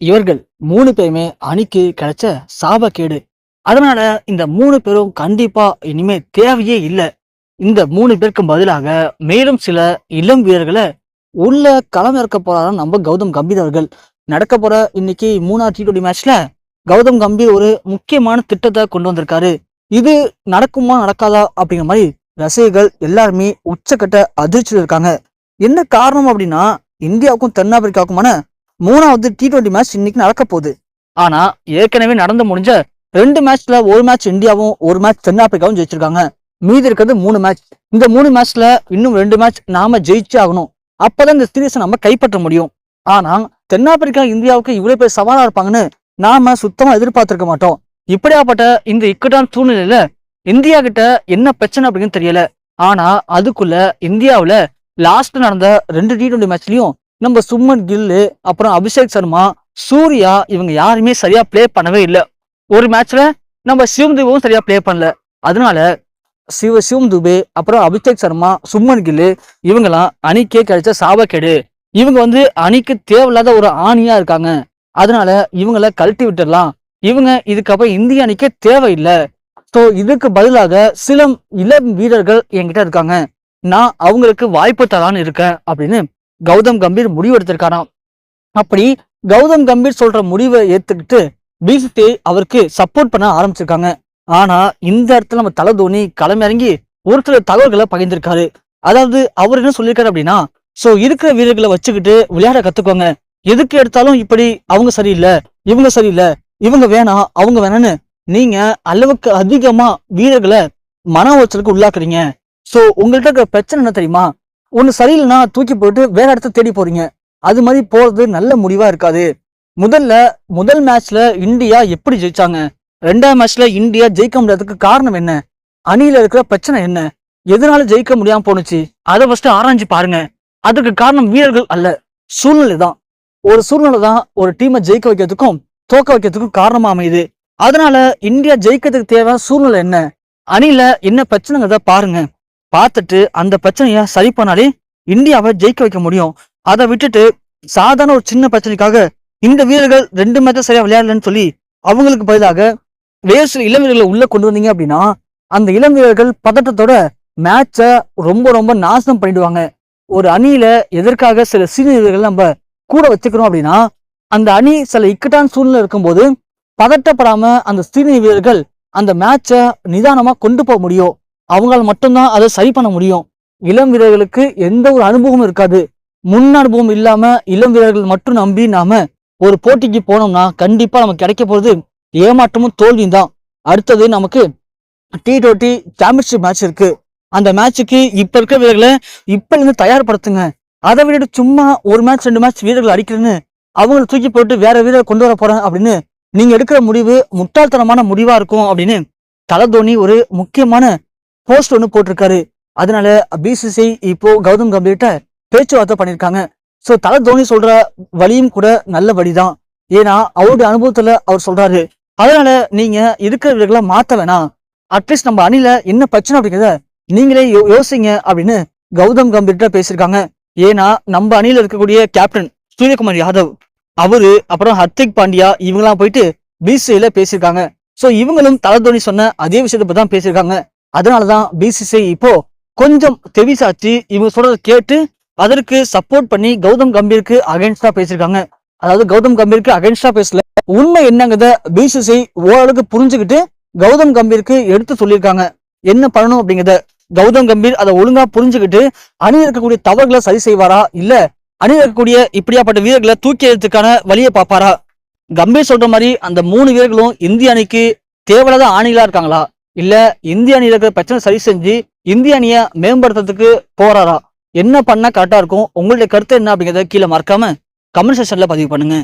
இவர்கள் 3 பேருமே அணிக்கு கிடைச்ச சாபக்கேடு. அதனால இந்த 3 பேரும் கண்டிப்பா இனிமே தேவையே இல்ல. இந்த 3 பேருக்கும் பதிலாக மேலும் சில இளம் வீரர்கள உள்ள களம் இறக்க போறாராம் நம்ம கௌதம் கம்பீர் அவர்கள். நடக்க போற இன்னைக்கு 3ஆவது T20 மேட்ச்ல கௌதம் கம்பீர் ஒரு முக்கியமான திட்டத்தை கொண்டு வந்திருக்காரு. இது நடக்குமா நடக்காதா அப்படிங்கிற மாதிரி ரசிகர்கள் எல்லாருமே உச்சக்கட்ட அதிர்ச்சியில் இருக்காங்க. என்ன காரணம் அப்படின்னா, இந்தியாவுக்கும் தென்னாப்பிரிக்காவுக்குமான 3ஆவது T20 மேட்ச் இன்னைக்கு நடக்க போகுது. ஆனா ஏற்கனவே நடந்து முடிஞ்ச 2 மேட்ச்ல ஒரு மேட்ச் இந்தியாவும் ஒரு மேட்ச் தென்னாப்பிரிக்காவும் ஜெயிச்சிருக்காங்க. மீதி இருக்கிறது 3 மேட்ச். இந்த 3 மேட்ச்ல இன்னும் 2 மேட்ச் நாம ஜெயிச்சே ஆகணும். அப்பதான் இந்த சீரீஸை நம்ம கைப்பற்ற முடியும். ஆனா தென்னாப்பிரிக்கா இந்தியாவுக்கு இவ்வளவு பேர் சவாலா இருப்பாங்கன்னு நாம சுத்தமா எதிர்பார்த்திருக்க மாட்டோம். இப்படியாப்பட்ட இந்த இக்கட்டான சூழ்நிலையில இந்தியா கிட்ட என்ன பிரச்சனை அப்படின்னு தெரியல. ஆனா அதுக்குள்ள இந்தியாவுல லாஸ்ட் நடந்த 2 T20 மேட்ச்லயும் நம்ம சுமன் கில்லு, அப்புறம் அபிஷேக் சர்மா, சூர்யா இவங்க யாருமே சரியா பிளே பண்ணவே இல்லை. ஒரு மேட்ச்ல நம்ம சிவம் துபேவும் சரியா பிளே பண்ணல. அதனால சிவம் துபே, அப்புறம் அபிஷேக் சர்மா, சுமன் கில்லு இவங்கெல்லாம் அணிக்கே கிடைச்ச சாபக்கேடு. இவங்க அணிக்கு தேவையில்லாத ஒரு ஆணியா இருக்காங்க. அதனால இவங்களை கழட்டி விட்டுடலாம். இவங்க இதுக்கப்புறம் இந்திய அணிக்கே தேவையில்லை. ஸோ இதுக்கு பதிலாக சில இளம் வீரர்கள் என்கிட்ட இருக்காங்க. நான் அவங்களுக்கு வாய்ப்பு தரான்னு இருக்கேன் அப்படின்னு கௌதம் கம்பீர் முடிவு எடுத்திருக்காராம். அப்படி கௌதம் கம்பீர் சொல்ற முடிவை ஏத்துக்கிட்டு பிசிசிஐ அவருக்கு சப்போர்ட் பண்ண ஆரம்பிச்சிருக்காங்க. ஆனா இந்த இடத்துல நம்ம தல தோனி களமிறங்கி ஒரு சில தகவல்களை பகிர்ந்திருக்காரு. அதாவது அவர் என்ன சொல்லியிருக்காரு அப்படின்னா, சோ இருக்கிற வீரர்களை வச்சுக்கிட்டு விளையாட கத்துக்கோங்க. எதுக்கு எடுத்தாலும் இப்படி அவங்க சரியில்லை, இவங்க சரியில்லை, இவங்க வேணாம், அவங்க வேணான்னு நீங்க அளவுக்கு அதிகமா வீரர்களை மன உளைச்சலுக்கு உள்ளாக்குறீங்க. சோ உங்கள்கிட்ட இருக்கிற பிரச்சனை என்ன தெரியுமா? ஒண்ணு சரியில்லைன்னா தூக்கி போட்டு வேற இடத்த தேடி போறீங்க. அது மாதிரி போறது நல்ல முடிவா இருக்காது. முதல் மேட்ச்ல இந்தியா எப்படி ஜெயிச்சாங்க? 2ஆவது மேட்ச்ல இந்தியா ஜெயிக்க முடியாததுக்கு காரணம் என்ன? அணியில இருக்கிற பிரச்சனை என்ன? எதனால ஜெயிக்க முடியாம போனுச்சு? அதை ஃபர்ஸ்ட் ஆராய்ஞ்சு பாருங்க. அதுக்கு காரணம் வீரர்கள் அல்ல, சூழ்நிலை தான். ஒரு சூழ்நிலை தான் ஒரு டீமை ஜெயிக்க வைக்கிறதுக்கும் தோக்க வைக்கிறதுக்கும் காரணமா அமையுது. அதனால இந்தியா ஜெயிக்கிறதுக்கு தேவை சூழ்நிலை என்ன, அணியில என்ன பிரச்சனைங்கிறத பாருங்க. பார்த்துட்டு அந்த பிரச்சனைய சரி பண்ணாலே இந்தியாவை ஜெயிக்க வைக்க முடியும். அதை விட்டுட்டு சாதாரண ஒரு சின்ன பிரச்சனைக்காக இந்த வீரர்கள் 2 மேட்ச சரியா விளையாடலன்னு சொல்லி அவங்களுக்கு பதிலாக வேறு சில இளம் வீரர்களை உள்ள கொண்டு வந்தீங்க அப்படின்னா, அந்த இளம் வீரர்கள் பதட்டத்தோட மேட்ச ரொம்ப ரொம்ப நாசனம் பண்ணிடுவாங்க. ஒரு அணியில எதற்காக சில சீனியர் வீரர்கள் நம்ம கூட வச்சுக்கிறோம் அப்படின்னா, அந்த அணி சில இக்கட்டான சூழ்நிலை இருக்கும்போது பதட்டப்படாம அந்த சீனியர் வீரர்கள் அந்த மேட்ச நிதானமா கொண்டு போக முடியும். அவங்களால மட்டும்தான் அதை சரி பண்ண முடியும். இளம் வீரர்களுக்கு எந்த ஒரு அனுபவமும் இருக்காது. முன் அனுபவம் இல்லாம இளம் வீரர்கள் மட்டும் நம்பி நாம ஒரு போட்டிக்கு போனோம்னா கண்டிப்பா நமக்கு கிடைக்க போறது ஏமாற்றமும் தோல்வியும் தான். அடுத்தது நமக்கு T20 சாம்பியன்ஷிப் மேட்ச் இருக்கு. அந்த மேட்சுக்கு இப்ப இருக்க வீரர்களை இப்ப இருந்து தயார்படுத்துங்க. அதை விட்டுட்டு சும்மா ஒரு மேட்ச் 2 மேட்ச் வீரர்கள் அடிக்கிறேன்னு அவங்களை தூக்கி போட்டு வேற வீரர் கொண்டு வர போறேன் அப்படின்னு நீங்க எடுக்கிற முடிவு முட்டாள்தனமான முடிவா இருக்கும் அப்படின்னு தல தோனி ஒரு முக்கியமான போஸ்ட் ஒன்று போட்டிருக்காரு. அதனால பிசிசிஐ இப்போ கௌதம் கம்பீர்கிட்ட பேச்சுவார்த்தை பண்ணிருக்காங்க. சோ தல தோனி சொல்ற வழியும் கூட நல்ல வழிதான். ஏன்னா அவருடைய அனுபவத்துல அவர் சொல்றாரு. அதனால நீங்க இருக்கிற வீரர்களை மாத்த வேணாம். அட்லீஸ்ட் நம்ம அணில என்ன பிரச்சனை அப்படிங்கிறத நீங்களே யோசிங்க அப்படின்னு கௌதம் கம்பீர்கிட்ட பேசியிருக்காங்க. ஏன்னா நம்ம அணியில இருக்கக்கூடிய கேப்டன் சூரியகுமார் யாதவ், அவரு அப்புறம் ஹர்திக் பாண்டியா இவங்கெல்லாம் போயிட்டு பிசிசிஐல பேசியிருக்காங்க. சோ இவங்களும் தல தோனி சொன்ன அதே விஷயத்தை பத்தி தான் பேசியிருக்காங்க. அதனாலதான் பிசிசிஐ இப்போ கொஞ்சம் தெவிசாச்சு இவங்க சொல்றதை கேட்டு அதற்கு சப்போர்ட் பண்ணி கௌதம் கம்பீருக்கு அகைன்ஸ்டா பேசியிருக்காங்க. அதாவது கௌதம் கம்பீருக்கு அகைன்ஸ்டா பேசல, உண்மை என்னங்கிறத பிசிசிஐ ஓரளவுக்கு புரிஞ்சுக்கிட்டு கௌதம் கம்பீருக்கு எடுத்து சொல்லியிருக்காங்க. என்ன பண்ணணும் அப்படிங்கிறத கௌதம் கம்பீர் அதை ஒழுங்கா புரிஞ்சுக்கிட்டு அணியில் இருக்கக்கூடிய தவறுகளை சரி செய்வாரா, இல்ல அணியில் இருக்கக்கூடிய இப்படியாப்பட்ட வீரர்களை தூக்கி எடுத்துக்கான வழியை பார்ப்பாரா? கம்பீர் சொல்ற மாதிரி அந்த 3 வீரர்களும் இந்திய அணிக்கு தேவையில்லாத ஆணிகளா இருக்காங்களா, இல்ல இந்திய அணியில இருக்கிற பிரச்சனை சரி செஞ்சு இந்திய அணியை மேம்படுத்துறதுக்கு போறாரா? என்ன பண்ணா கரெக்டா இருக்கும்? உங்களுடைய கருத்து என்ன அப்படிங்கிறத கீழே மறக்காம கமெண்ட் செக்ஷன்ல பதிவு பண்ணுங்க.